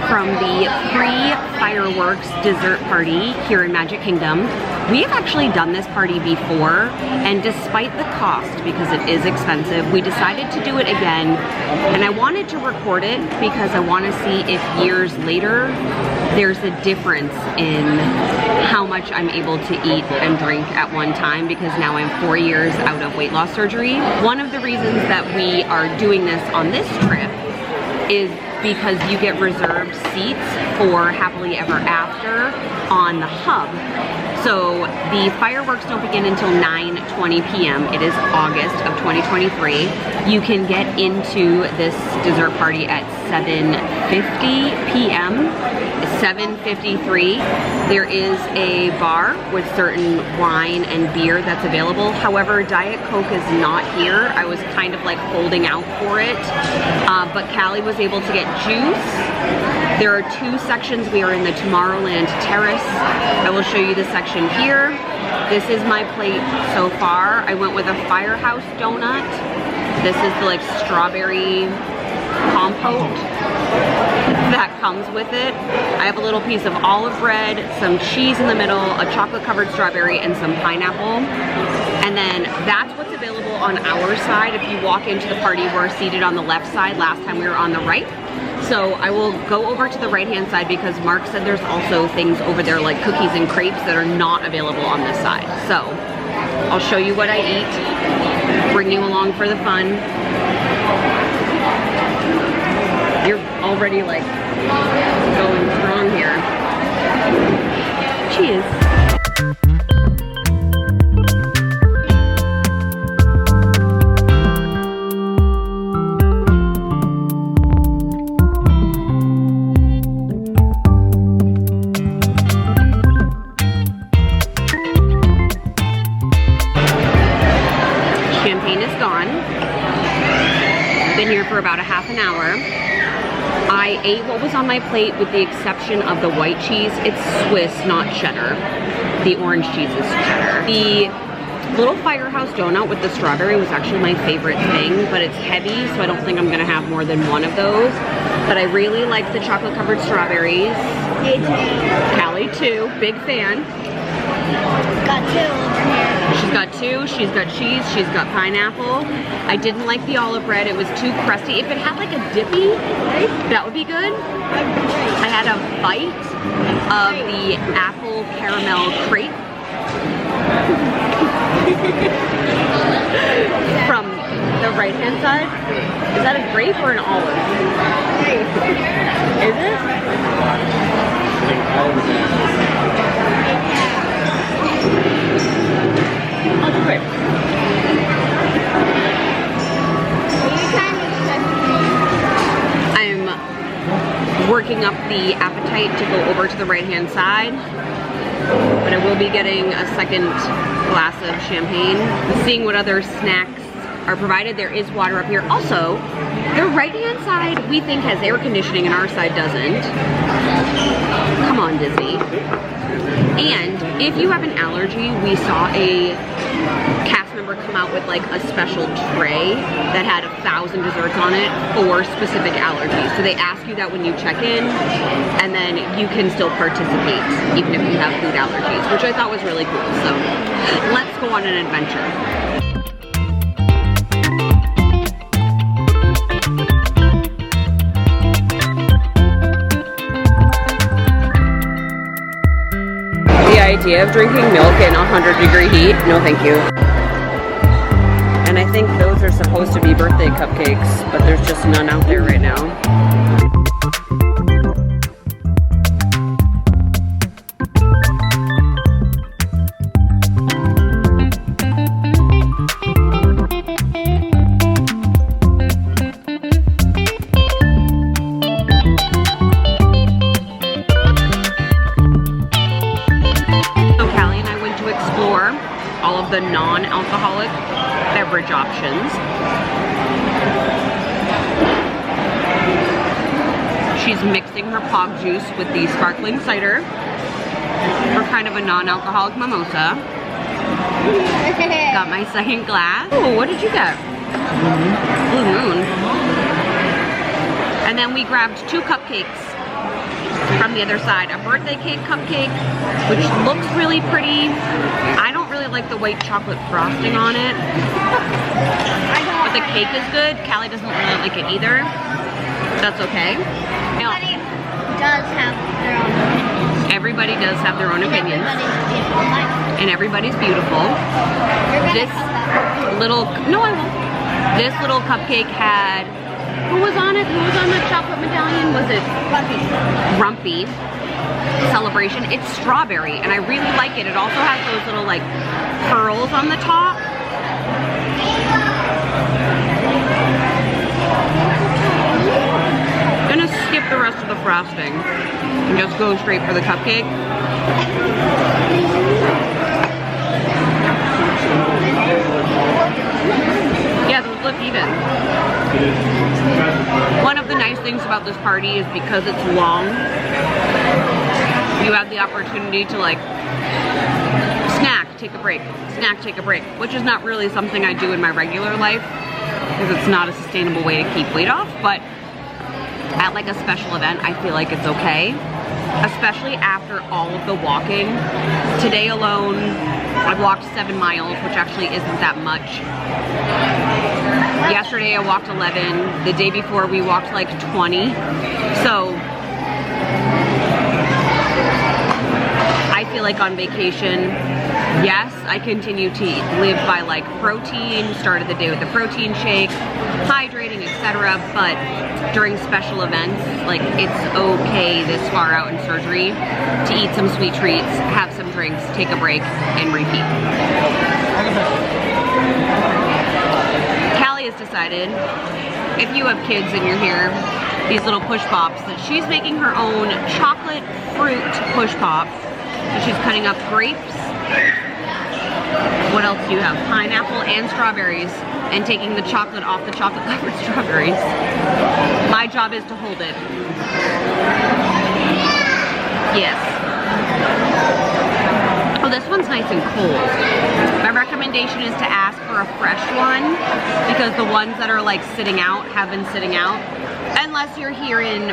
from the pre-fireworks dessert party here in Magic Kingdom. We have actually done this party before, and despite the cost, because it is expensive, we decided to do it again. And I wanted to record it because I want to see if years later there's a difference in how much I'm able to eat and drink at one time, because now I'm 4 years out of weight loss surgery. One of the reasons that we are doing this on this trip is because you get reserved seats for Happily Ever After on the hub. So the fireworks don't begin until 9:20 p.m. It is August of 2023. You can get into this dessert party at 7:50 p.m. 7:53. There is a bar with certain wine and beer that's available. However, Diet Coke is not here. I was kind of like holding out for it, but Callie was able to get juice. There are two sections. We are in the Tomorrowland Terrace. I will show you the section here. This is my plate so far. I went with a Firehouse donut. This is the like strawberry compote that comes with it. I have a little piece of olive bread, some cheese in the middle, a chocolate covered strawberry, and some pineapple. And then that's what's available on our side. If you walk into the party, we're seated on the left side. Last time we were on the right. So I will go over to the right hand side because Mark said there's also things over there like cookies and crepes that are not available on this side. So I'll show you what I eat, bring you along for the fun. You're already like going strong here. Cheers. Champagne is gone. Been here for about a half an hour. I ate what was on my plate with the exception of the white cheese. It's Swiss, not cheddar. The orange cheese is cheddar. The little Firehouse donut with the strawberry was actually my favorite thing, but it's heavy, so I don't think I'm gonna have more than one of those. But I really like the chocolate covered strawberries. Me too. Callie too, big fan. Got two over here. She's got two, she's got cheese, she's got pineapple. I didn't like the olive bread, it was too crusty. If it had like a dippy, that would be good. I had a bite of the apple caramel crepe from the right hand side. Is that a grape or an olive? Is it? Oh, it's great. I'm working up the appetite to go over to the right hand side, but I will be getting a second glass of champagne, seeing what other snacks are provided. There is water up here. Also, the right hand side we think has air conditioning and our side doesn't. Come on, Disney. And if you have an allergy, we saw a cast member come out with like a special tray that had 1,000 desserts on it for specific allergies. So they ask you that when you check in, and then you can still participate even if you have food allergies, which I thought was really cool. So let's go on an adventure. The idea of drinking milk in 100-degree heat, no thank you. And I think those are supposed to be birthday cupcakes, but there's just none out there right now. All of the non-alcoholic beverage options. She's mixing her pog juice with the sparkling cider for kind of a non-alcoholic mimosa. Got my second glass. Oh, what did you get? Blue Moon. And then we grabbed 2 cupcakes from the other side, a birthday cake cupcake, which looks really pretty. I don't really like the white chocolate frosting on it, but the cake is good. Callie doesn't really like it either. That's okay. Now, Everybody does have their own opinions. everybody does have their own opinions, Everybody's beautiful. and everybody's beautiful. You're gonna This have that. little, no I won't. This little cupcake had, who was on it? Who was on the chocolate medallion? Was it Rumpy Celebration? It's strawberry, and I really like it. It also has those little like pearls on the top. Gonna skip the rest of the frosting and just go straight for the cupcake. Yeah, those look even. One of the nice things about this party is because it's long, you have the opportunity to like snack, take a break, snack, take a break, which is not really something I do in my regular life because it's not a sustainable way to keep weight off, but at like a special event, I feel like it's okay, especially after all of the walking. Today alone, I've walked 7 miles, which actually isn't that much. Yesterday I walked 11. The day before we walked like 20. So I feel like on vacation, yes, I continue to live by like protein, started the day with a protein shake, hydrating, etc. But during special events, like it's okay this far out in surgery to eat some sweet treats, have some drinks, take a break, and repeat. Callie has decided, if you have kids and you're here, these little push pops, that she's making her own chocolate fruit push pop. So she's cutting up grapes. What else do you have? Pineapple and strawberries, and taking the chocolate off the chocolate covered strawberries. My job is to hold it. Yes. Oh, this one's nice and cold. My recommendation is to ask for a fresh one because the ones that are like sitting out have been sitting out. Unless you're here in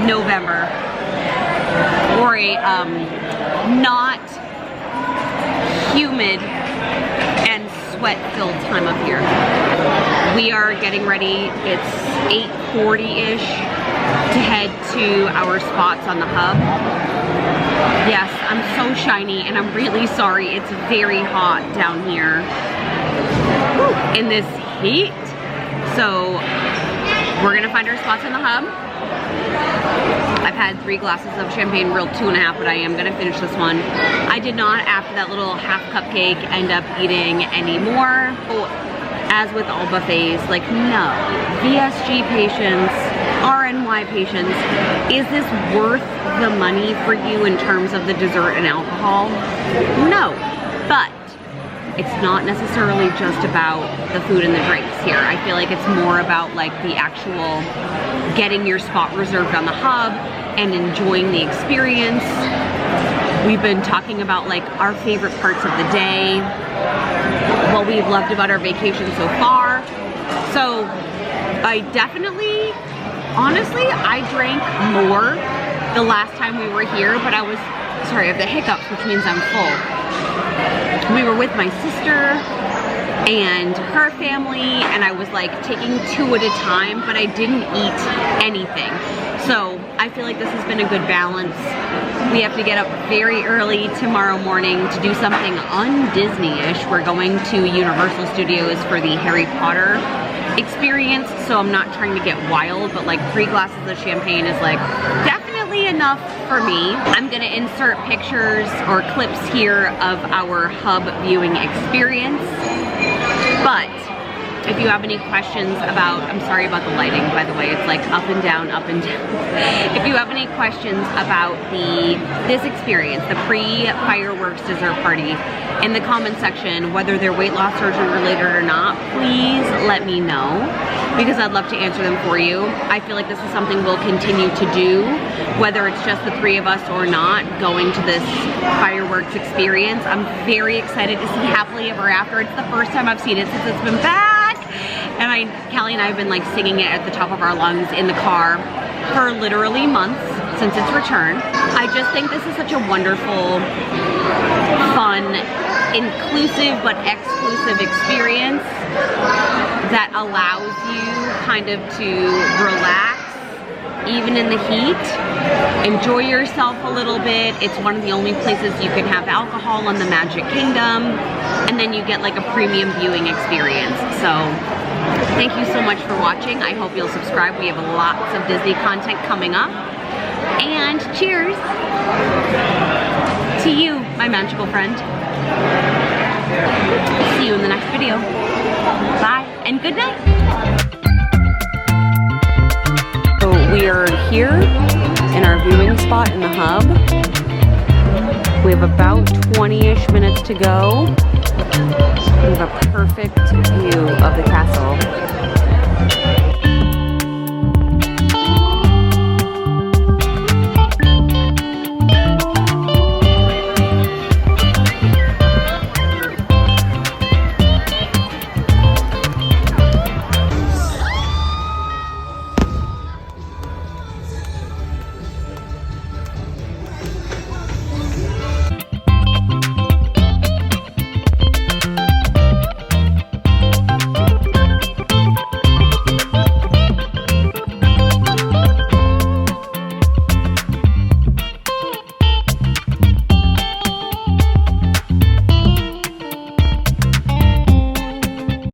November or a not humid and sweat-filled time of year. We are getting ready. It's 8:40-ish to head to our spots on the hub. Yes, I'm so shiny and I'm really sorry. It's very hot down here in this heat. So we're gonna find our spots in the hub. I've had 3 glasses of champagne, real 2.5, but I am gonna finish this one. I did not, after that little half cupcake, end up eating any more. Oh, as with all buffets, like no, VSG patients, RNY patients, is this worth the money for you in terms of the dessert and alcohol? No, but it's not necessarily just about the food and the drinks here. I feel like it's more about like the actual getting your spot reserved on the hub and enjoying the experience. We've been talking about like our favorite parts of the day, what we've loved about our vacation so far. So I definitely, honestly, I drank more the last time we were here, but I was, sorry, I have the hiccups, which means I'm full. We were with my sister and her family, and I was like taking 2 at a time, but I didn't eat anything. So I feel like this has been a good balance. We have to get up very early tomorrow morning to do something un-Disney-ish. We're going to Universal Studios for the Harry Potter experience, so I'm not trying to get wild, but like 3 glasses of champagne is like definitely enough for me. I'm gonna insert pictures or clips here of our hub viewing experience, but if you have any questions about, I'm sorry about the lighting, by the way, it's like up and down, up and down. If you have any questions about this experience, the pre-fireworks dessert party, in the comment section, whether they're weight loss surgery related or not, please let me know, because I'd love to answer them for you. I feel like this is something we'll continue to do, whether it's just the 3 of us or not, going to this fireworks experience. I'm very excited to see Happily Ever After. It's the first time I've seen it since it's been back. And Callie and I have been like singing it at the top of our lungs in the car for literally months, since its return. I just think this is such a wonderful, fun, inclusive but exclusive experience that allows you kind of to relax even in the heat, enjoy yourself a little bit. It's one of the only places you can have alcohol in the Magic Kingdom, and then you get like a premium viewing experience. So thank you so much for watching. I hope you'll subscribe. We have lots of Disney content coming up. And cheers to you, my magical friend. See you in the next video. Bye and good night. So we are here in our viewing spot in the hub. We have about 20-ish minutes to go. We have a perfect view of the castle.